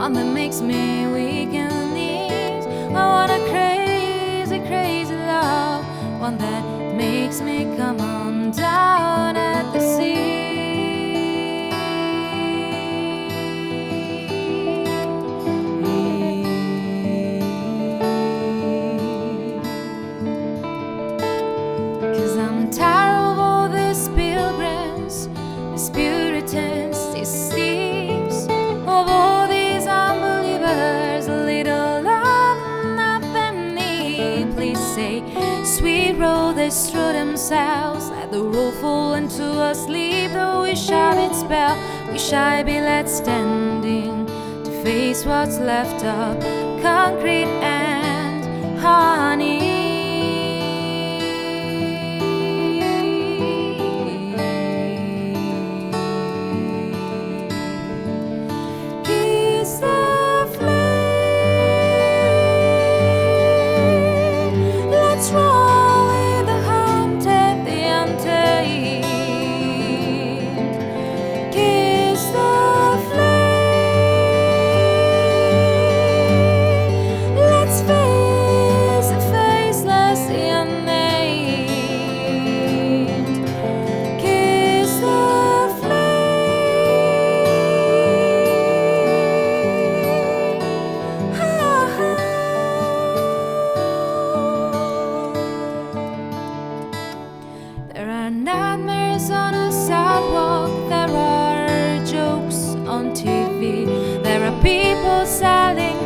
one that makes me weak in the knees. I want a crazy, crazy love, one that makes me come on down at the sea. 'Cause I'm tired of all these pilgrims, these Puritans, these thieves, of all these unbelievers. A little love, nothing need. Please say, sweet road they strew themselves, let the road fall into a sleep. Though we shall be spell, we shall be left standing to face what's left of concrete and honey. There are nightmares on a sidewalk, there are jokes on TV, there are people selling